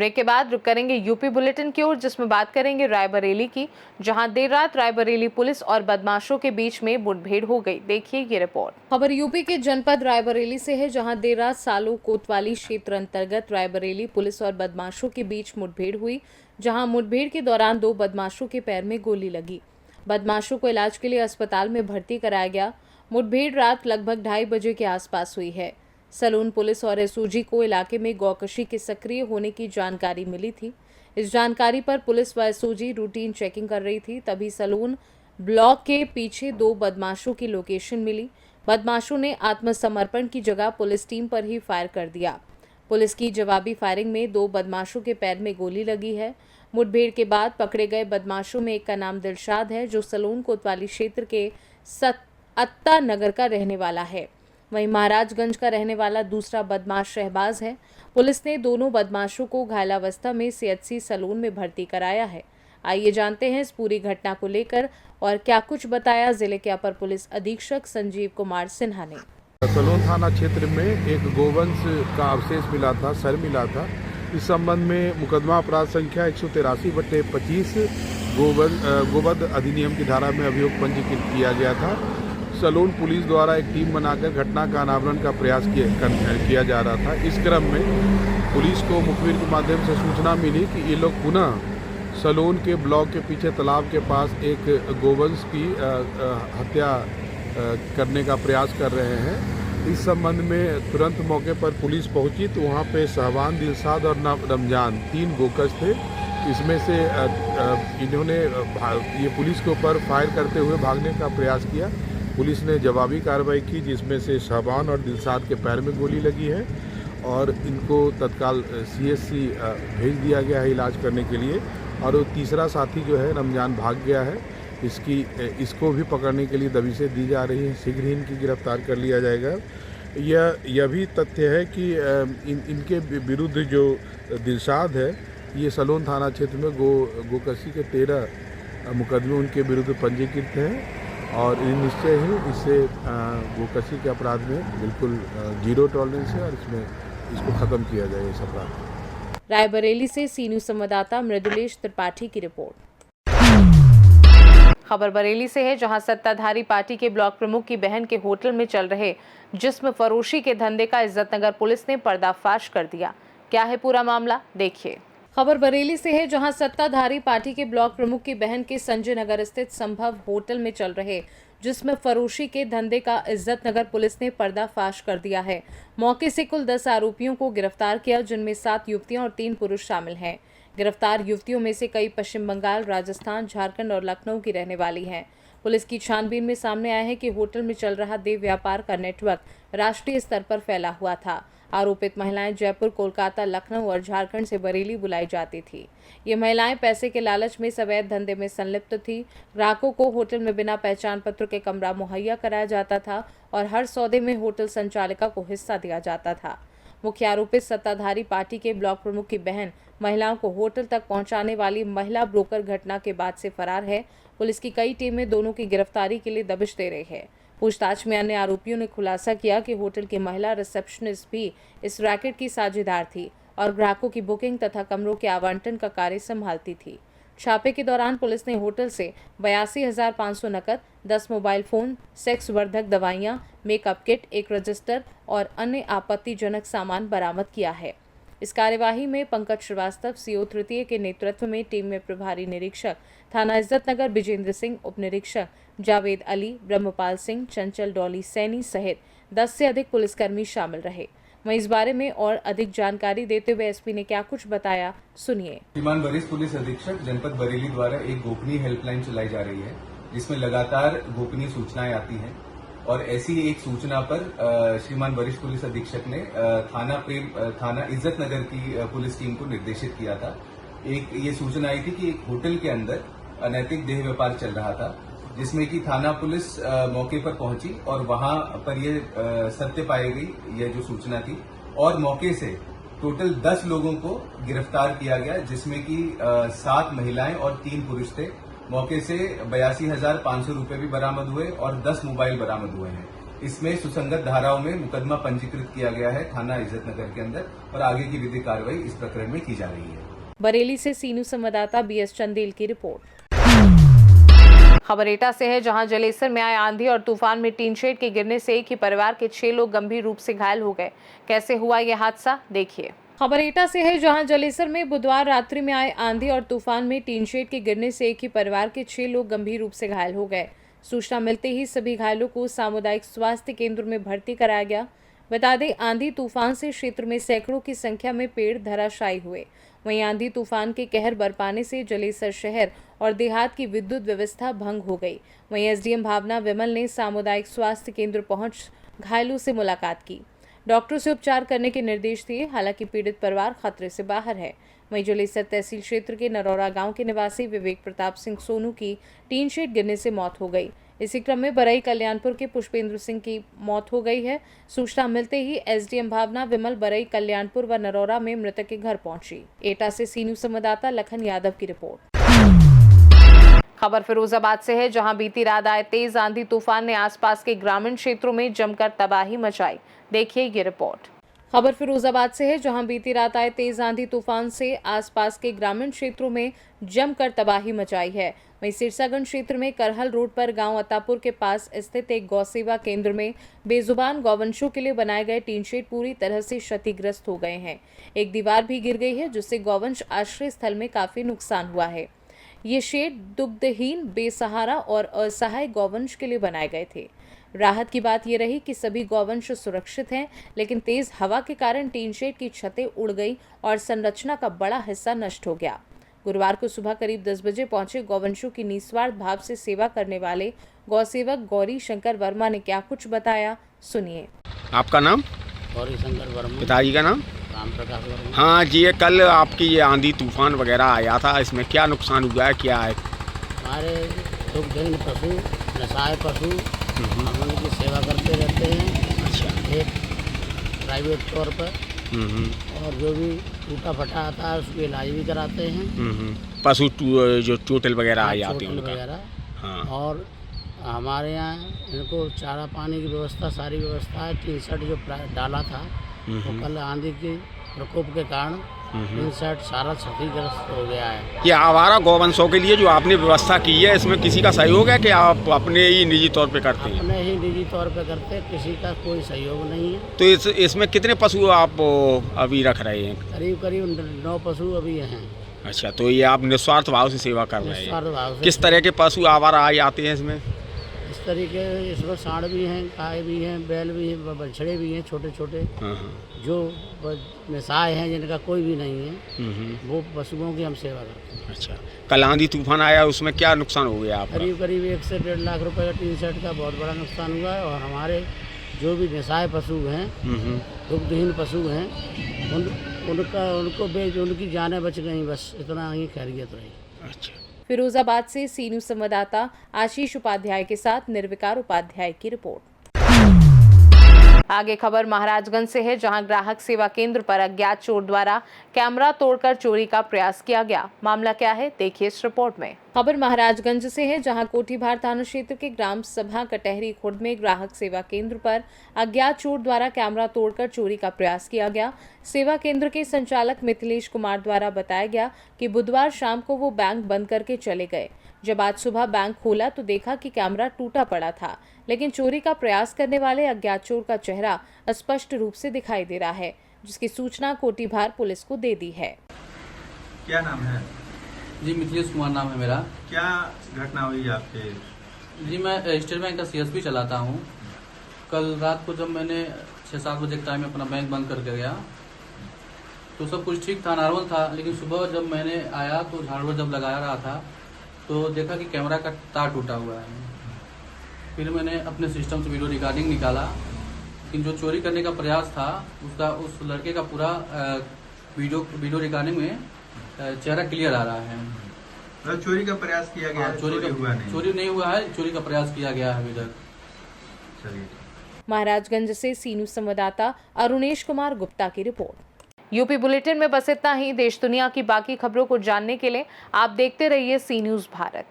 Break के बाद रुक करेंगे यूपी बुलेटिन की ओर, जिसमें बात करेंगे रायबरेली की, जहां देर रात रायबरेली पुलिस और बदमाशों के बीच में मुठभेड़ हो गई। देखिए ये रिपोर्ट। खबर यूपी के जनपद रायबरेली से है, जहां देर रात सालू कोतवाली क्षेत्र अंतर्गत रायबरेली पुलिस और बदमाशों के बीच मुठभेड़ हुई, जहां मुठभेड़ के दौरान 2 बदमाशों के पैर में गोली लगी। बदमाशों को इलाज के लिए अस्पताल में भर्ती कराया गया। मुठभेड़ रात लगभग 2:30 बजे के आसपास हुई है। सलून पुलिस और एसओजी को इलाके में गौकशी के सक्रिय होने की जानकारी मिली थी। इस जानकारी पर पुलिस व एसओजी रूटीन चेकिंग कर रही थी, तभी सलून ब्लॉक के पीछे 2 बदमाशों की लोकेशन मिली। बदमाशों ने आत्मसमर्पण की जगह पुलिस टीम पर ही फायर कर दिया। पुलिस की जवाबी फायरिंग में 2 बदमाशों के पैर में गोली लगी है। मुठभेड़ के बाद पकड़े गए बदमाशों में एक का नाम दिलशाद है, जो सलून कोतवाली क्षेत्र के अत्ता नगर का रहने वाला है। वहीं महाराजगंज का रहने वाला दूसरा बदमाश शहबाज है। पुलिस ने दोनों बदमाशों को घायलावस्था में सीएचसी सलून में भर्ती कराया है। आइए जानते हैं इस पूरी घटना को लेकर और क्या कुछ बताया जिले के अपर पुलिस अधीक्षक संजीव कुमार सिन्हा ने। सलून थाना क्षेत्र में एक गोवंश का अवशेष मिला था, सर मिला था। इस संबंध में मुकदमा अपराध संख्या 183/25 गोवध अधिनियम की धारा में अभियोग पंजीकृत किया गया था। सलून पुलिस द्वारा एक टीम बनाकर घटना का अनावरण का प्रयास किया जा रहा था। इस क्रम में पुलिस को मुखबिर के माध्यम से सूचना मिली कि ये लोग पुनः सलून के ब्लॉक के पीछे तालाब के पास एक गोवंश की हत्या करने का प्रयास कर रहे हैं। इस संबंध में तुरंत मौके पर पुलिस पहुंची तो वहां पे शहबान, दिलशाद और रमजान 3 गोकश थे। इसमें से इन्होंने ये पुलिस के ऊपर फायर करते हुए भागने का प्रयास किया। पुलिस ने जवाबी कार्रवाई की, जिसमें से शहबान और दिलशाद के पैर में गोली लगी है और इनको तत्काल सीएचसी भेज दिया गया है इलाज करने के लिए। और वो तीसरा साथी जो है रमजान भाग गया है। इसको भी पकड़ने के लिए दबिशें दी जा रही हैं। शीघ्र ही इनकी गिरफ्तार कर लिया जाएगा। यह भी तथ्य है कि इनके विरुद्ध जो दिलशाद है, ये सलून थाना क्षेत्र में गोकशी के 13 मुकदमे उनके विरुद्ध पंजीकृत हैं और निश्चय ही इससे गोकशी के अपराध में बिल्कुल 0 टॉलरेंस है और इसको खत्म किया जाए इस अपराध। रायबरेली से सी न्यूज़ संवाददाता मृदुलेश त्रिपाठी की रिपोर्ट। खबर बरेली से है, जहां सत्ताधारी पार्टी के ब्लॉक प्रमुख की बहन के होटल में चल रहे जिस्म फरोशी के धंधे का इज्जतनगर पुलिस ने पर्दाफाश कर दिया। क्या है पूरा मामला, देखिए। खबर बरेली से है, जहां सत्ताधारी पार्टी के ब्लॉक प्रमुख की बहन के संजय नगर स्थित संभव होटल में चल रहे जिसमें फरोशी के धंधे का इज्जतनगर पुलिस ने पर्दाफाश कर दिया है। मौके से कुल 10 आरोपियों को गिरफ्तार किया, जिनमें 7 युवतियां और 3 पुरुष शामिल हैं। गिरफ्तार युवतियों में से कई पश्चिम बंगाल, राजस्थान, झारखंड और लखनऊ की रहने वाली हैं। पुलिस की छानबीन में सामने आया है कि होटल में चल रहा देह व्यापार का नेटवर्क राष्ट्रीय स्तर पर फैला हुआ था। आरोपित महिलाएं जयपुर, कोलकाता, लखनऊ और झारखंड से बरेली बुलाई जाती थी। ये महिलाएं पैसे के लालच में अवैध धंधे में संलिप्त थी। ग्राहकों को होटल में बिना पहचान पत्र के कमरा मुहैया कराया जाता था और हर सौदे में होटल संचालिका को हिस्सा दिया जाता था। मुख्य आरोपित सत्ताधारी पार्टी के ब्लॉक प्रमुख की बहन महिलाओं को होटल तक पहुंचाने वाली महिला ब्रोकर घटना के बाद से फरार है। पुलिस की कई टीमें दोनों की गिरफ्तारी के लिए दबिश दे रही है। पूछताछ में अन्य आरोपियों ने खुलासा किया कि होटल की महिला रिसेप्शनिस्ट भी इस रैकेट की साझेदार थी और ग्राहकों की बुकिंग तथा कमरों के आवंटन का कार्य संभालती थी। छापे के दौरान पुलिस ने होटल से 82,500 नकद, 10 मोबाइल फोन, सेक्स वर्धक दवाइयां, मेकअप किट, 1 रजिस्टर और अन्य आपत्तिजनक सामान बरामद किया है। इस कार्यवाही में पंकज श्रीवास्तव, सीओ तृतीय के नेतृत्व में टीम में प्रभारी निरीक्षक थाना इज्जतनगर विजेंद्र सिंह, उप निरीक्षक जावेद अली, ब्रह्मपाल सिंह, चंचल डॉली सैनी सहित 10 से अधिक पुलिसकर्मी शामिल रहे। वहीं इस बारे में और अधिक जानकारी देते हुए एसपी ने क्या कुछ बताया, सुनिए। श्रीमान वरिष्ठ पुलिस अधीक्षक जनपद बरेली द्वारा एक गोपनीय हेल्पलाइन चलाई जा रही है, जिसमें लगातार गोपनीय सूचनाएं आती हैं और ऐसी एक सूचना पर श्रीमान वरिष्ठ पुलिस अधीक्षक ने थाना इज्जतनगर की पुलिस टीम को निर्देशित किया था। एक ये सूचना आई थी कि एक होटल के अंदर अनैतिक देह व्यापार चल रहा था, जिसमें कि थाना पुलिस मौके पर पहुंची और वहां पर ये सत्य पाई गई, यह जो सूचना थी, और मौके से टोटल 10 लोगों को गिरफ्तार किया गया, जिसमें कि 7 महिलाएं और 3 पुरुष थे। मौके से 82,500 रुपए भी बरामद हुए और 10 मोबाइल बरामद हुए हैं। इसमें सुसंगत धाराओं में मुकदमा पंजीकृत किया गया है थाना इज्जत नगर के अंदर और आगे की विधिक कार्रवाई इस प्रकरण में की जा रही है। बरेली से सीनू संवाददाता बीएस चंदेल की रिपोर्ट। खबर एटा से है, जहां जलेसर में आए आंधी और तूफान में टीन शेड के गिरने से एक ही परिवार के 6 लोग गंभीर रूप से घायल हो गए। कैसे हुआ यह हादसा, देखिए। खबर एटा से है, जहां जलेसर में बुधवार रात्रि में आए आंधी और तूफान में टीन शेड के गिरने से एक ही परिवार के 6 लोग गंभीर रूप से घायल हो गए। सूचना मिलते ही सभी घायलों को सामुदायिक स्वास्थ्य केंद्र में भर्ती कराया गया। बता दें, आंधी तूफान से क्षेत्र में सैकड़ों की संख्या में पेड़ धराशायी हुए। वहीं आंधी तूफान के कहर बरपाने से जलेसर शहर और देहात की विद्युत व्यवस्था भंग हो गई। वहीं एसडीएम भावना विमल ने सामुदायिक स्वास्थ्य केंद्र पहुंच घायलों से मुलाकात की, डॉक्टर से उपचार करने के निर्देश दिए। हालांकि पीड़ित परिवार खतरे से बाहर है। वहीं जलेसर तहसील क्षेत्र के नरौरा गांव के निवासी विवेक प्रताप सिंह सोनू की टीन शेड गिरने से मौत हो गई। इसी क्रम में बरई कल्याणपुर के पुष्पेंद्र सिंह की मौत हो गई है। सूचना मिलते ही एसडीएम भावना विमल बरई कल्याणपुर व नरौरा में मृतक के घर पहुंची। एटा से सीनू संवाददाता लखन यादव की रिपोर्ट। खबर फिरोजाबाद से है, जहां बीती रात आए तेज आंधी तूफान ने आसपास के ग्रामीण क्षेत्रों में जमकर तबाही मचाई। देखिए ये रिपोर्ट। खबर फिरोजाबाद से है, जहां बीती रात आए तेज आंधी तूफान से आसपास के ग्रामीण क्षेत्रों में जमकर तबाही मचाई है। वहीं सिरसागंज क्षेत्र में करहल रोड पर गांव अतापुर के पास स्थित एक गौसेवा केंद्र में बेजुबान गौवंशों के लिए बनाए गए टीन शेड पूरी तरह से क्षतिग्रस्त हो गए हैं। एक दीवार भी गिर गई है, जिससे गौवंश आश्रय स्थल में काफी नुकसान हुआ है। ये शेड दुग्धहीन, बेसहारा और असहाय गौवंश के लिए बनाए गए थे। राहत की बात यह रही कि सभी गौवंश सुरक्षित हैं, लेकिन तेज हवा के कारण टीन शेड की छतें उड़ गई और संरचना का बड़ा हिस्सा नष्ट हो गया। गुरुवार को सुबह करीब 10 बजे पहुंचे गौवंशों की निस्वार्थ भाव से सेवा करने वाले गौसेवक गौरी शंकर वर्मा ने क्या कुछ बताया, सुनिए। आपका नाम? गौरी शंकर वर्मा। पिताजी का नाम? राम प्रकाश वर्मा। हाँ जी, ये कल आपकी ये आंधी तूफान वगैरह आया था, इसमें क्या नुकसान हुआ है, क्या है? हमारे दुग्धहीन पशु, नसाय पशु, हम उनकी सेवा करते रहते हैं। अच्छा। एक प्राइवेट तौर पर और जो भी टूटा फटा आता है उसके इलाज भी कराते हैं। पशु जो चोटिल वगैरह आ जाते हैं वगैरह। हाँ। और हमारे यहाँ इनको चारा पानी की व्यवस्था, सारी व्यवस्था है। टी शर्ट जो डाला था वो कल आंधी के प्रकोप के कारण टी शर्ट सारा क्षतिग्रस्त हो गया है। ये आवारा गौवंशों के लिए जो आपने व्यवस्था की है, इसमें किसी का सहयोग है कि आप अपने ही निजी तौर पे करते हैं? अपने ही निजी तौर पे करते हैं, किसी का कोई सहयोग नहीं है। तो इसमें कितने पशु आप अभी रख रहे हैं? करीब 9 पशु अभी हैं। अच्छा, तो ये आप निस्वार्थ भाव से सेवा कर रहे निस्वार्थ भाव हैं। से। किस तरह के पशु आवारा आते हैं इसमें? इस तरीके इसमें सांड भी हैं, गाय भी हैं, बैल भी हैं, बछड़े भी हैं, छोटे छोटे। जो निसाय हैं जिनका कोई भी नहीं है, वो पशुओं की हम सेवा करते हैं। अच्छा, कल आंधी तूफान आया, उसमें क्या नुकसान हो गया आपका? करीब 1 से 1.5 लाख रुपए का टी शर्ट का बहुत बड़ा नुकसान हुआ है। और हमारे जो भी निसाय पशु हैं, दुग्धहीन पशु हैं, उनकी जानें बच गई, बस इतना ही खैरियत रही। अच्छा। फिरोजाबाद से सीनू संवाददाता आशीष उपाध्याय के साथ निर्विकार उपाध्याय की रिपोर्ट। आगे खबर महाराजगंज से है, जहां ग्राहक सेवा केंद्र पर अज्ञात चोर द्वारा कैमरा तोड़कर चोरी का प्रयास किया गया। मामला क्या है, देखिए इस रिपोर्ट में। खबर महाराजगंज से है, जहां कोठीभार थाना क्षेत्र के ग्राम सभा कटहरी खुर्द में ग्राहक सेवा केंद्र पर अज्ञात चोर द्वारा कैमरा तोड़कर चोरी का प्रयास किया गया। सेवा केंद्र के संचालक मिथिलेश कुमार द्वारा बताया गया कि बुधवार शाम को वो बैंक बंद करके चले गए। जब आज सुबह बैंक खोला तो देखा कि कैमरा टूटा पड़ा था, लेकिन चोरी का प्रयास करने वाले अज्ञात चोर का चेहरा स्पष्ट रूप से दिखाई दे रहा है, जिसकी सूचना कोठीभार पुलिस को दे दी है। क्या नाम है? जी, मिथिलेश कुमार नाम है मेरा। क्या घटना हुई आपके? जी, मैं स्टेट बैंक का सीएसपी चलाता हूँ। कल रात को जब मैंने 6-7 बजे के टाइम में अपना बैंक बंद करके गया तो सब कुछ ठीक था, नॉर्मल था। लेकिन सुबह जब मैंने आया तो झाड़ू जब लगा रहा था तो देखा कि कैमरा का तार टूटा हुआ है। फिर मैंने अपने सिस्टम से वीडियो रिकॉर्डिंग निकाला, लेकिन जो चोरी करने का प्रयास था उसका, उस लड़के का पूरा वीडियो रिकॉर्डिंग में चेहरा क्लियर आ रहा है। तो चोरी का प्रयास किया गया है? चोरी नहीं हुआ है, चोरी का प्रयास किया गया है अभी तक। चलिए। महाराजगंज से सीनू संवाददाता अरुणेश कुमार गुप्ता की रिपोर्ट। यूपी बुलेटिन में बस इतना ही। देश दुनिया की बाकी खबरों को जानने के लिए आप देखते रहिए सी न्यूज़ भारत।